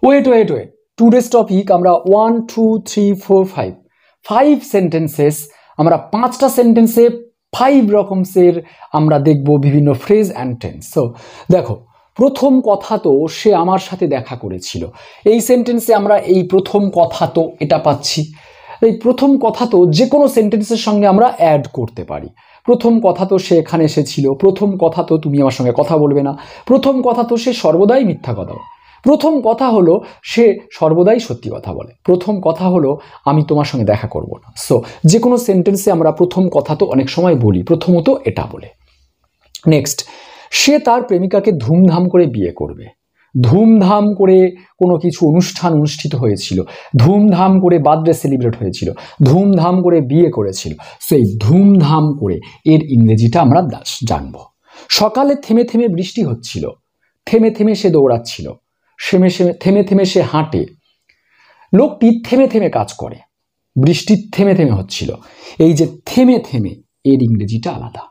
Wait today's topic আমরা 1 2 3 4 5 5 sentences আমরা 5টা সেন্টেন্সে 5 রকমের আমরা দেখব বিভিন্ন ফ্রেজ অ্যান্ড টেন্স। সো দেখো, প্রথম কথা তো সে আমার সাথে দেখা করেছিল, এই সেন্টেন্সে আমরা এই প্রথম কথা তো এটা পাচ্ছি। এই প্রথম কথা তো যে কোনো সেন্টেন্সের সঙ্গে আমরা অ্যাড করতে পারি। প্রথম কথা তো সে এখানে এসেছিল, প্রথম কথা তো তুমি আমার সঙ্গে কথা বলবে না, প্রথম কথা তো সে সর্বদাই মিথ্যা কথা বলে, প্রথম কথা হলো সে সর্বদাই সত্যি কথা বলে, প্রথম কথা হলো আমি তোমার সঙ্গে দেখা করব না। সো যে কোনো সেন্টেন্সে আমরা প্রথম কথা তো অনেক সময় বলি, প্রথমত এটা বলে। নেক্সট, সে তার প্রেমিকাকে ধুমধাম করে বিয়ে করবে। ধুমধাম করে কোনো কিছু অনুষ্ঠান অনুষ্ঠিত হয়েছিল, ধুমধাম করে বার্থডে সেলিব্রেট হয়েছিল, ধুমধাম করে বিয়ে করেছিল। সো এই ধুমধাম করে এর ইংরেজিটা আমরা জানবো। সকালে থেমে থেমে বৃষ্টি হচ্ছিল, থেমে থেমে সে দৌড়াচ্ছিল, থেমে থেমে সে হাঁটে। লোকটি থেমে থেমে কাজ করে, বৃষ্টি থেমে থেমে হচ্ছিল। এই যে থেমে থেমে, এর ইংরেজিটা আলাদা।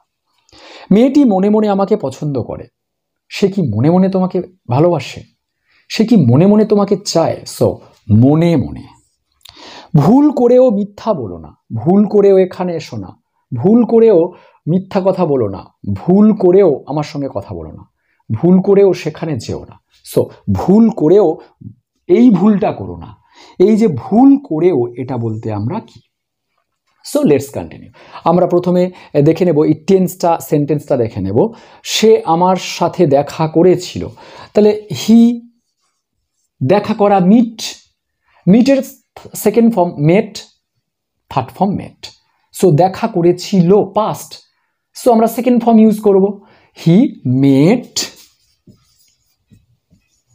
মেয়েটি মনে মনে আমাকে পছন্দ করে। সে কি মনে মনে তোমাকে ভালোবাসে? সে কি মনে মনে তোমাকে চায়? সো মনে মনে। ভুল করেও মিথ্যা বলো না, ভুল করেও এখানে এসো না, ভুল করেও মিথ্যা কথা বলো না, ভুল করেও আমার সঙ্গে কথা বলো না, ভুল করেও সেখানে যেও না। সো ভুল করেও এই ভুলটা করো না, এই যে ভুল করেও এটা বলতে আমরা কি? So let's continue. আমরা প্রথমে দেখে নেব এই সেন্টেন্সটা দেখে নেব। সে আমার সাথে দেখা করেছিল, তাহলে হি, দেখা করা মিট, মিটের সেকেন্ড ফর্ম মেট, থার্ড ফর্ম মেট। সো দেখা করেছিল পাস্ট, সো আমরা সেকেন্ড ফর্ম ইউজ করব, হি মেট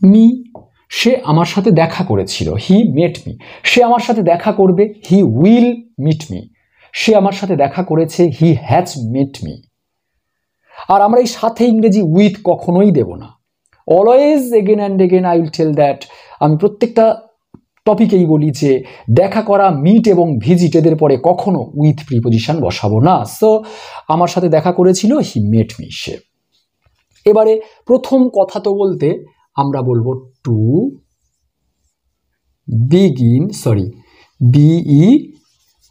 মি। সে আমার সাথে দেখা করেছিল, হি মেট মি। সে আমার সাথে দেখা করবে, হি উইল মিট মি। সে আমার সাথে দেখা করেছে, হি হ্যাজ মেট মি। আর আমরা এই সাথে ইংরেজি উইথ কখনোই দেব না। Always again and again I will tell that, আমি প্রত্যেকটা টপিকেই বলি যে দেখা করা মিট এবং ভিজিট এদের পরে কখনো উইথ প্রিপোজিশন বসাবো না। সো আমার সাথে দেখা করেছিল, হি মেট মি। সে এবারে প্রথম কথা তো বলতে আমরা বলবো to begin, sorry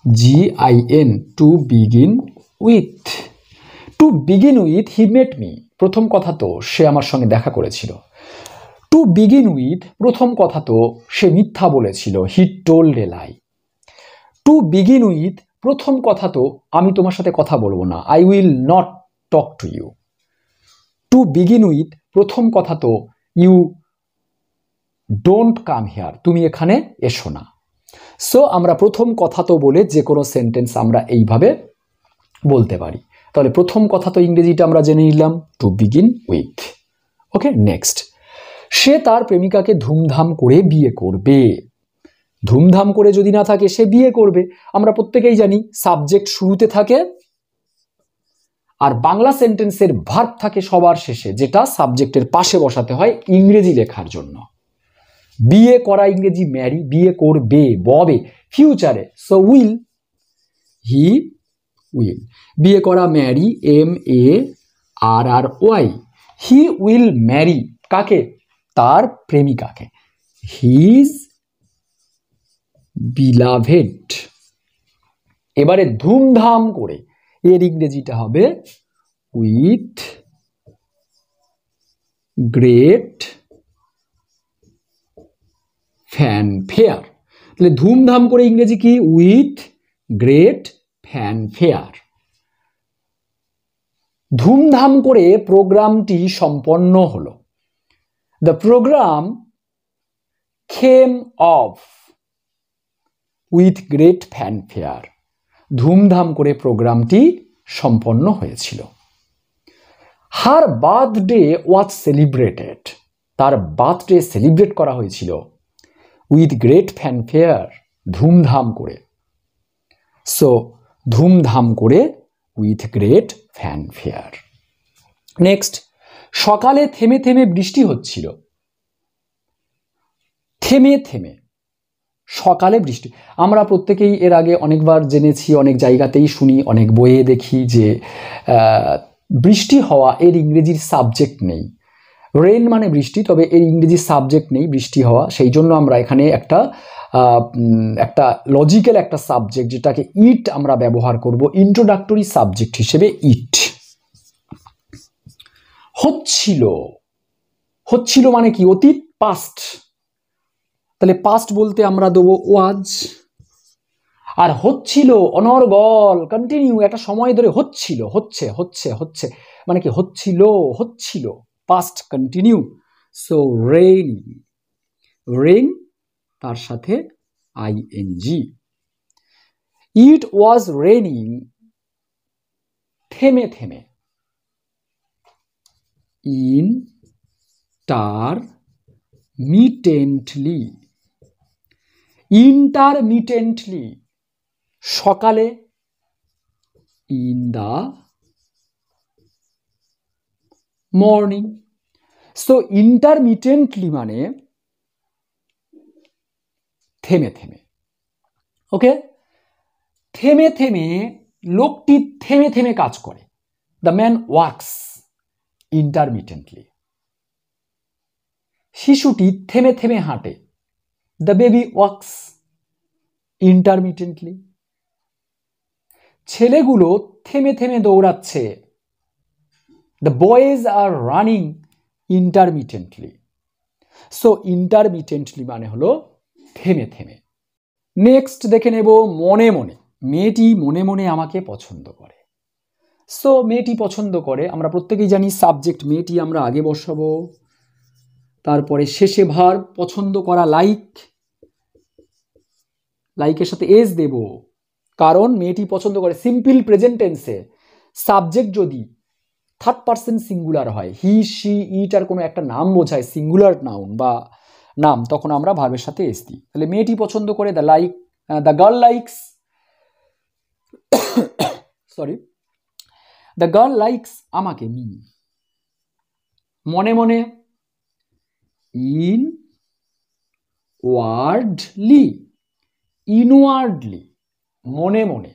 BEGIN, two begin with. Two begin with he met me, প্রথম কথা তো সে আমার সঙ্গে দেখা করেছিল। টু বিগিন উইথ, প্রথম কথা তো সে মিথ্যা বলেছিল, he told a lie. To begin with, প্রথম কথা তো আমি তোমার সাথে কথা বলবো না, I will not talk to you. To begin with, প্রথম কথা তো ইউ ডোন্ট কাম হিয়ার, তুমি এখানে এসো না। সো আমরা প্রথম কথা তো বলে যে কোনো সেন্টেন্স আমরা এইভাবে বলতে পারি। তাহলে প্রথম কথা তো ইংরেজিটা আমরা জেনে নিলাম, to begin with. Okay, next, সে তার প্রেমিকাকে ধুমধাম করে বিয়ে করবে। ধুমধাম করে যদি না থাকে, সে বিয়ে করবে। আমরা প্রত্যেকেই জানি সাবজেক্ট শুরুতে থাকে আর বাংলা সেন্টেন্সের ভার্ব থাকে সবার শেষে, যেটা সাবজেক্টের পাশে বসাতে হয় ইংরেজি লেখার জন্য। বিয়ে করা ইংরেজি ম্যারি, বিয়ে করবে ববে ফিউচারে, সো উইল, হি উইল। বিয়ে করা marry, MARRY, he will marry কাকে? তার প্রেমিকাকে, হিজ বিলাভেড। এবারে ধুমধাম করে, এর ইংরেজিটা হবে উইথ গ্রেট ফ্যানফেয়ার। তাহলে ধুমধাম করে ইংরেজি কি? With great fanfare. ধুমধাম করে প্রোগ্রামটি সম্পন্ন হলো। The programme came off with great fanfare. ধুমধাম করে প্রোগ্রামটি সম্পন্ন হয়েছিল। হার বার্থডে ওয়াজ সেলিব্রেটেড, তার বার্থডে সেলিব্রেট করা হয়েছিল উইথ গ্রেট ফ্যানফেয়ার, ধুমধাম করে। সো ধুমধাম করে উইথ গ্রেট ফ্যানফেয়ার। নেক্সট, সকালে থেমে থেমে বৃষ্টি হচ্ছিল। থেমে থেমে, সকালে বৃষ্টি, আমরা প্রত্যেকেই এর আগে অনেকবার জেনেছি, অনেক জায়গাতেই শুনি, অনেক বইয়ে দেখি যে বৃষ্টি হওয়া এর ইংরেজির সাবজেক্ট নেই। রেইন মানে বৃষ্টি, তবে এর ইংরেজি সাবজেক্ট নেই বৃষ্টি হওয়া, সেই জন্য আমরা এখানে একটা লজিক্যাল একটা সাবজেক্ট যেটাকে ইট আমরা ব্যবহার করব ইন্ট্রোডাক্টরি সাবজেক্ট হিসেবে ইট। হচ্ছিল, হচ্ছিল মানে কি অতীত, পাস্ট, তাহলে পাস্ট বলতে আমরা দেবো ওয়াজ। আর হচ্ছিল অনর্গল কন্টিনিউ, একটা সময় ধরে হচ্ছিল, হচ্ছে হচ্ছে হচ্ছে মানে কি হচ্ছিল, হচ্ছিল past continue. So rain, rain তার সাথে আইএনজি। ইট ওয়াজ রেইনিং থেমে থেমে, ইন্টারমিটেন্টলি, ইন্টারমিটেন্টলি সকালে, in the morning. So intermittently মানে থেমে থেমে। ওকে, থেমে থেমে, লোকটি থেমে থেমে কাজ করে। The man works intermittently. শিশুটি থেমে থেমে হাঁটে। The baby works intermittently. ছেলেগুলো থেমে থেমে দৌড়াচ্ছে। The boys are running intermittently. So intermittently মানে হলো থেমে থেমে। নেক্সট দেখে নেব মনে মনে। মেয়েটি মনে মনে আমাকে পছন্দ করে। সো মেয়েটি পছন্দ করে, আমরা প্রত্যেকেই জানি সাবজেক্ট মেয়েটি আমরা আগে বসাবো, তারপরে শেষে ভার্ব পছন্দ করা, লাইক, লাইকের সাথে এস দেব, কারণ মেয়েটি পছন্দ করে। সিম্পল প্রেজেন্ট টেন্সে সাবজেক্ট যদি থার্ড পারসন সিঙ্গুলার হয়, হি শি ইট আর কোনো একটা নাম বোঝায়, সিঙ্গুলার নাউন বা নাম, তখন আমরা ভার্বের সাথে এস দিই। তাহলে মেয়েটি পছন্দ করে, the like, the girl likes, sorry, the girl likes আমাকে, মি। মনে মনে, ইনওয়ার্ডলি, ইনওয়ার্ডলি মনে মনে।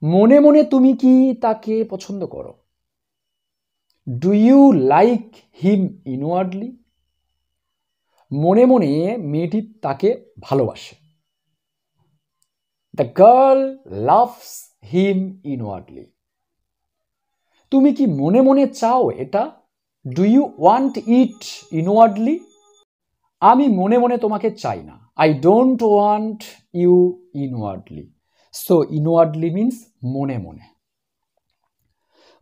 মনে মনে তুমি কি তাকে পছন্দ করো? Do you like him inwardly? মনে মনে মেয়েটি তাকে ভালোবাসে। The girl loves him inwardly. তুমি কি মনে মনে চাও এটা? Do you want it inwardly? আমি মনে মনে তোমাকে চাই না। I don't want you inwardly. So inwardly means মনে মনে।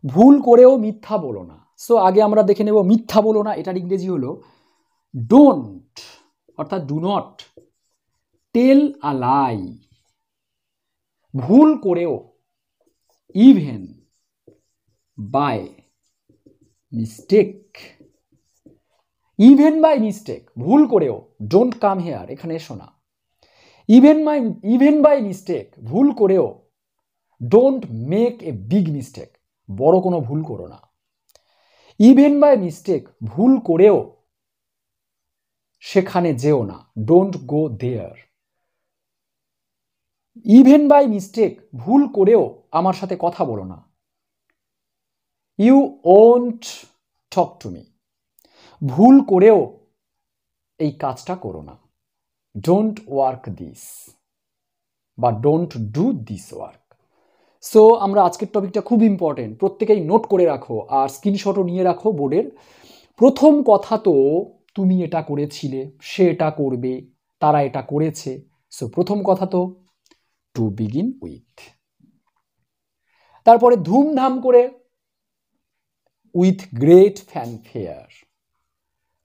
ভুল করেও মিথ্যা বলো না। সো আগে আমরা দেখে নেব মিথ্যা বলো না, এটার ইংরেজি হলো ডোন্ট, অর্থাৎ do not tell a lie. ভুল করেও, even by mistake, even by mistake, ভুল করেও, ডোন্ট কাম হেয়ার, এখানে এসো না। ইভেন বাই মিস্টেক, ভুল করেও, don't make a big mistake, বড় কোনো ভুল করো না। ইভেন বাই মিস্টেক, ভুল করেও সেখানে যেও না, don't go there. Even by mistake, ভুল করেও আমার সাথে কথা বলো না। You won't talk to me, ভুল করেও এই কাজটা করো না। ডোন্ট ওয়ার্ক দিস বা don't do this work. So আমরা আজকের টপিকটা খুব ইম্পর্টেন্ট, প্রত্যেকেই নোট করে রাখো আর স্ক্রিনশটও নিয়ে রাখো বোর্ডের। প্রথম কথা তো তুমি এটা করেছিলে, সে এটা করবে, তারা এটা করেছে। সো প্রথম কথা তো টু বিগিন উইথ। তারপরে ধুমধাম করে, উইথ গ্রেট ফ্যানফেয়ার।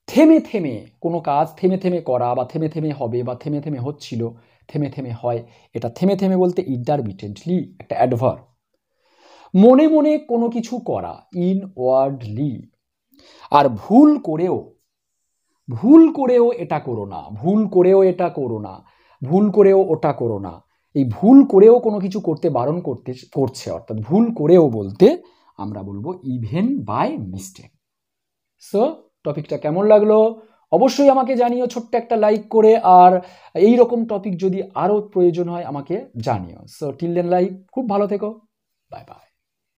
থেমে থেমে কোনো কাজ থেমে থেমে করা বা থেমে থেমে হবে বা থেমে থেমে হচ্ছিল, থেমে থেমে হয়, এটা থেমে থেমে বলতে ইন্টারমিটেন্টলি একটা অ্যাডভার্ব। মনে মনে কোনো কিছু করা, ইনওয়ার্ডলি। আর ভুল করেও, ভুল করেও এটা করো না, ভুল করেও এটা করো না, ভুল করেও ওটা করো না। এই ভুল করেও কোনো কিছু করতে বারণ করছে, অর্থাৎ ভুল করেও বলতে আমরা বলবো ইভেন বাই মিস্টেক। সো টপিকটা কেমন লাগলো অবশ্যই আমাকে জানিও ছোট্ট একটা লাইক করে, আর এই রকম টপিক যদি আরো প্রয়োজন হয় আমাকে জানিও। সো টিল দেন লাইক, খুব ভালো থেকো, বাই বাই।